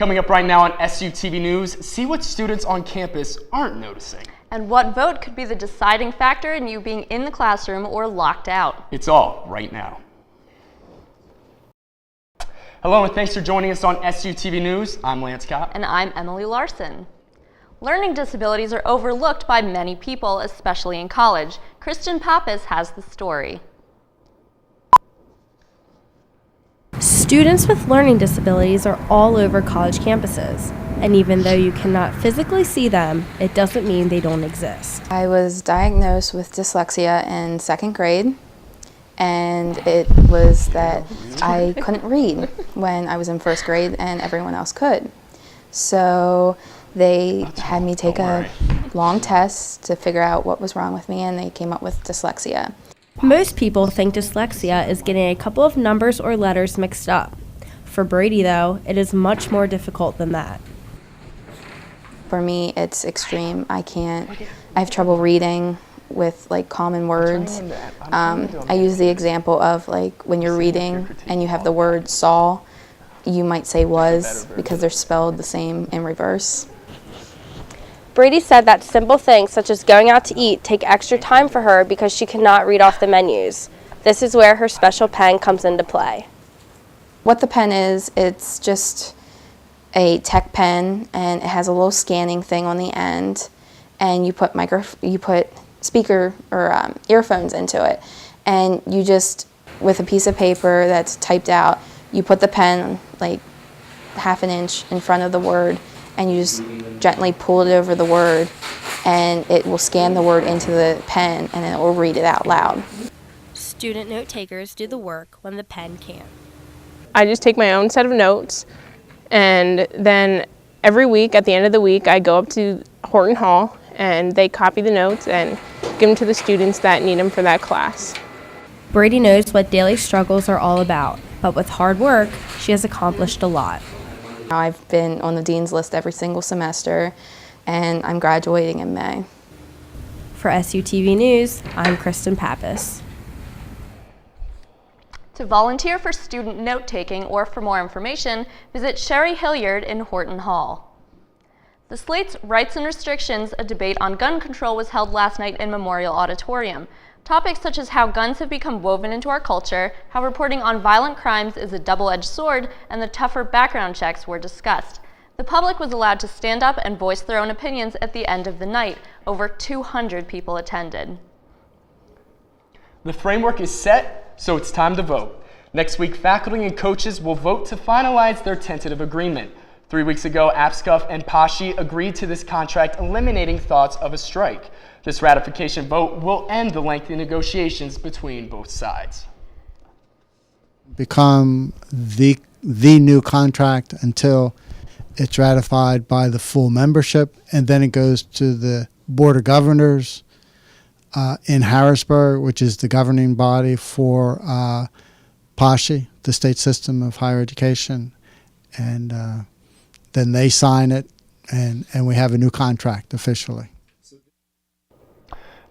Coming up right now on SUTV News, see what students on campus aren't noticing. And what vote could be the deciding factor in you being in the classroom or locked out. It's all right now. Hello and thanks for joining us on SUTV News. I'm Lance Kopp. And I'm Emily Larson. Learning disabilities are overlooked by many people, especially in college. Kristen Pappas has the story. Students with learning disabilities are all over college campuses, and even though you cannot physically see them, it doesn't mean they don't exist. I was diagnosed with dyslexia in second grade, and it was that I couldn't read when I was in first grade and everyone else could. So they had me take a long test to figure out what was wrong with me, and they came up with dyslexia. Most people think dyslexia is getting a couple of numbers or letters mixed up. For Brady, though, it is much more difficult than that. For me, it's extreme. I have trouble reading with like common words. I use the example of like when you're reading and you have the word saw, you might say was because they're spelled the same in reverse. Brady said that simple things such as going out to eat take extra time for her because she cannot read off the menus. This is where her special pen comes into play. What the pen is, it's just a tech pen, and it has a little scanning thing on the end, and you put speaker or earphones into it, and you just, with a piece of paper that's typed out, you put the pen like half an inch in front of the word, and you just gently pull it over the word, and it will scan the word into the pen, and then it will read it out loud. Student note takers do the work when the pen can't. I just take my own set of notes, and then every week, at the end of the week, I go up to Horton Hall, and they copy the notes and give them to the students that need them for that class. Brady knows what daily struggles are all about, but with hard work, she has accomplished a lot. I've been on the dean's list every single semester, and I'm graduating in May. For SUTV News, I'm Kristen Pappas. To volunteer for student note-taking or for more information, visit Sherry Hilliard in Horton Hall. The Slate's Rights and Restrictions, a debate on gun control, was held last night in Memorial Auditorium. Topics such as how guns have become woven into our culture, how reporting on violent crimes is a double-edged sword, and the tougher background checks were discussed. The public was allowed to stand up and voice their own opinions at the end of the night. Over 200 people attended. The framework is set, so it's time to vote. Next week, faculty and coaches will vote to finalize their tentative agreement. 3 weeks ago, APSCUF and PASHI agreed to this contract, eliminating thoughts of a strike. This ratification vote will end the lengthy negotiations between both sides. Become the new contract until it's ratified by the full membership, and then it goes to the Board of Governors in Harrisburg, which is the governing body for PASHI, the State System of Higher Education, and then they sign it, and we have a new contract officially.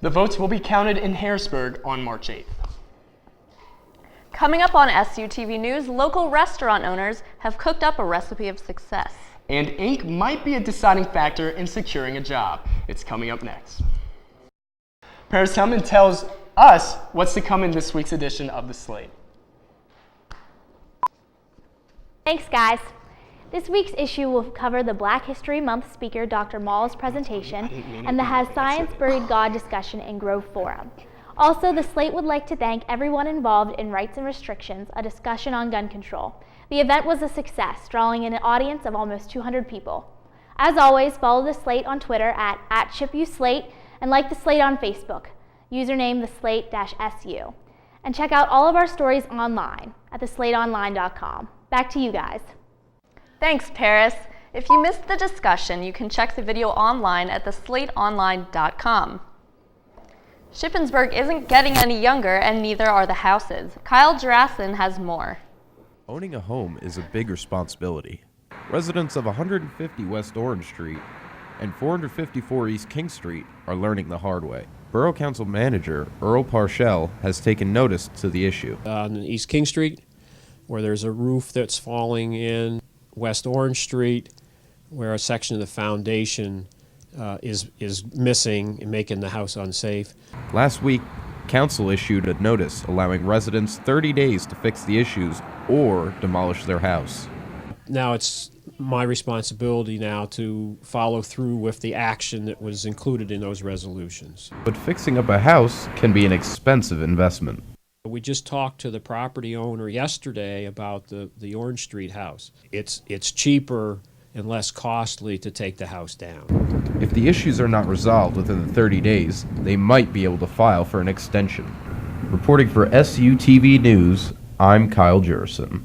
The votes will be counted in Harrisburg on March 8th. Coming up on SUTV News, local restaurant owners have cooked up a recipe of success. And ink might be a deciding factor in securing a job. It's coming up next. Paris Hellman tells us what's to come in this week's edition of The Slate. Thanks, guys. This week's issue will cover the Black History Month speaker Dr. Maul's presentation and the Has Science Buried God discussion in Grove Forum. Also, the Slate would like to thank everyone involved in Rights and Restrictions, a discussion on gun control. The event was a success, drawing in an audience of almost 200 people. As always, follow the Slate on Twitter at @ShipUSlate and like the Slate on Facebook, username theslate-su. And check out all of our stories online at theslateonline.com. Back to you guys. Thanks, Paris. If you missed the discussion, you can check the video online at theslateonline.com. Shippensburg isn't getting any younger, and neither are the houses. Kyle Jurasin has more. Owning a home is a big responsibility. Residents of 150 West Orange Street and 454 East King Street are learning the hard way. Borough Council Manager Earl Parshell has taken notice to the issue. On East King Street, where there's a roof that's falling in, West Orange Street, where a section of the foundation is missing and making the house unsafe. Last week, Council issued a notice allowing residents 30 days to fix the issues or demolish their house. Now it's my responsibility now to follow through with the action that was included in those resolutions. But fixing up a house can be an expensive investment. We just talked to the property owner yesterday about the Orange Street house. It's cheaper and less costly to take the house down. If the issues are not resolved within the 30 days, they might be able to file for an extension. Reporting for SUTV News, I'm Kyle Jurison.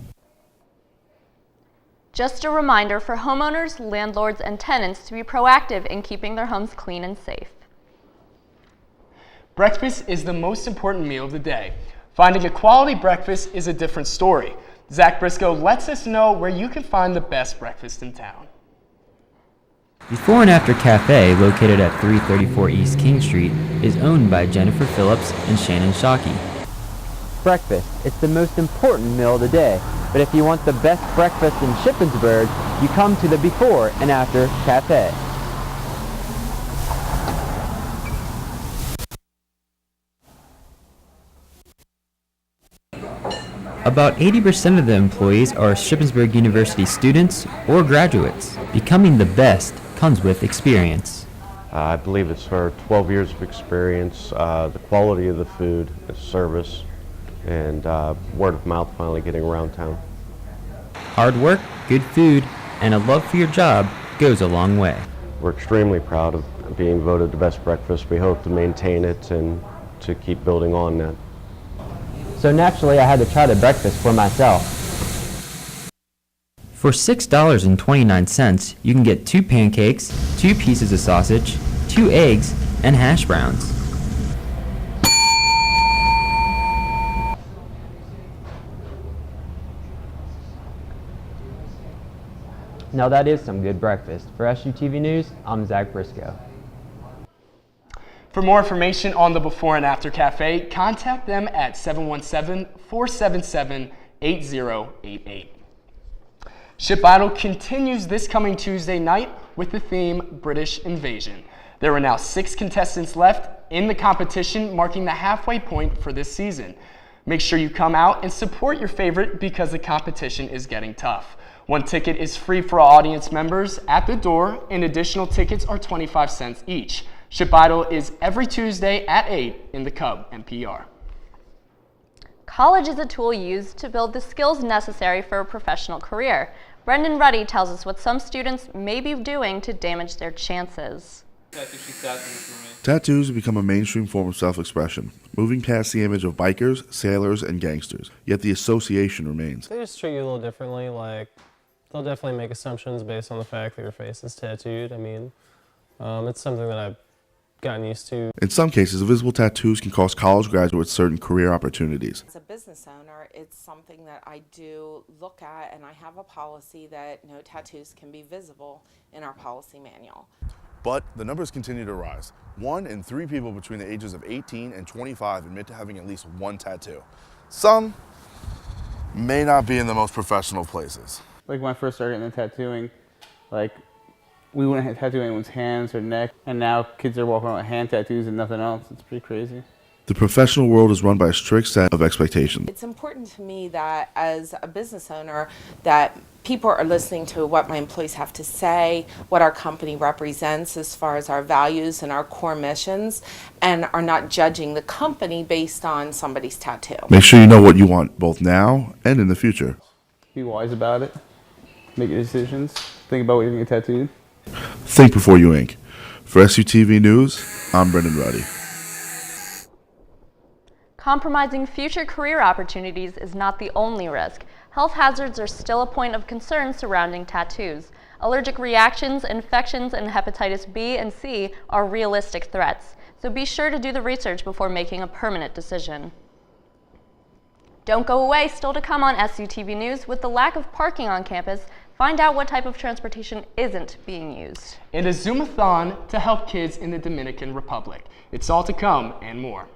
Just a reminder for homeowners, landlords, and tenants to be proactive in keeping their homes clean and safe. Breakfast is the most important meal of the day. Finding a quality breakfast is a different story. Zach Briscoe lets us know where you can find the best breakfast in town. Before and After Cafe, located at 334 East King Street, is owned by Jennifer Phillips and Shannon Shockey. Breakfast. It's the most important meal of the day. But if you want the best breakfast in Shippensburg, you come to the Before and After Cafe. About 80% of the employees are Shippensburg University students or graduates. Becoming the best comes with experience. I believe it's for 12 years of experience, the quality of the food, the service, and word of mouth finally getting around town. Hard work, good food, and a love for your job goes a long way. We're extremely proud of being voted the best breakfast. We hope to maintain it and to keep building on that. So naturally, I had to try the breakfast for myself. For $6.29, you can get 2 pancakes, 2 pieces of sausage, 2 eggs, and hash browns. Now that is some good breakfast. For SUTV News, I'm Zach Briscoe. For more information on the Before and After Cafe, contact them at 717-477-8088. Ship Idol continues this coming Tuesday night with the theme British Invasion. There are now 6 contestants left in the competition, marking the halfway point for this season. Make sure you come out and support your favorite because the competition is getting tough. 1 ticket is free for all audience members at the door, and additional tickets are 25 cents each. Ship Idol is every Tuesday at 8 in the Cub NPR. College is a tool used to build the skills necessary for a professional career. Brendan Ruddy tells us what some students may be doing to damage their chances. Tattoos have become a mainstream form of self-expression, moving past the image of bikers, sailors, and gangsters. Yet the association remains. They just treat you a little differently. Like, they'll definitely make assumptions based on the fact that your face is tattooed. I mean, it's something that I've gotten used to. In some cases, visible tattoos can cost college graduates certain career opportunities. As a business owner, it's something that I do look at, and I have a policy that no tattoos can be visible in our policy manual. But the numbers continue to rise. 1 in 3 people between the ages of 18 and 25 admit to having at least 1 tattoo. Some may not be in the most professional places. Like when I first started into tattooing, like we wouldn't tattoo anyone's hands or neck, and now kids are walking around with hand tattoos and nothing else. It's pretty crazy. The professional world is run by a strict set of expectations. It's important to me that as a business owner that people are listening to what my employees have to say, what our company represents as far as our values and our core missions, and are not judging the company based on somebody's tattoo. Make sure you know what you want both now and in the future. Be wise about it. Make your decisions. Think about what you're going to get tattooed. Think before you ink. For SUTV News, I'm Brendan Ruddy. Compromising future career opportunities is not the only risk. Health hazards are still a point of concern surrounding tattoos. Allergic reactions, infections, and hepatitis B and C are realistic threats, so be sure to do the research before making a permanent decision. Don't go away, still to come on SUTV News. With the lack of parking on campus, find out what type of transportation isn't being used. And a Zoomathon to help kids in the Dominican Republic. It's all to come and more.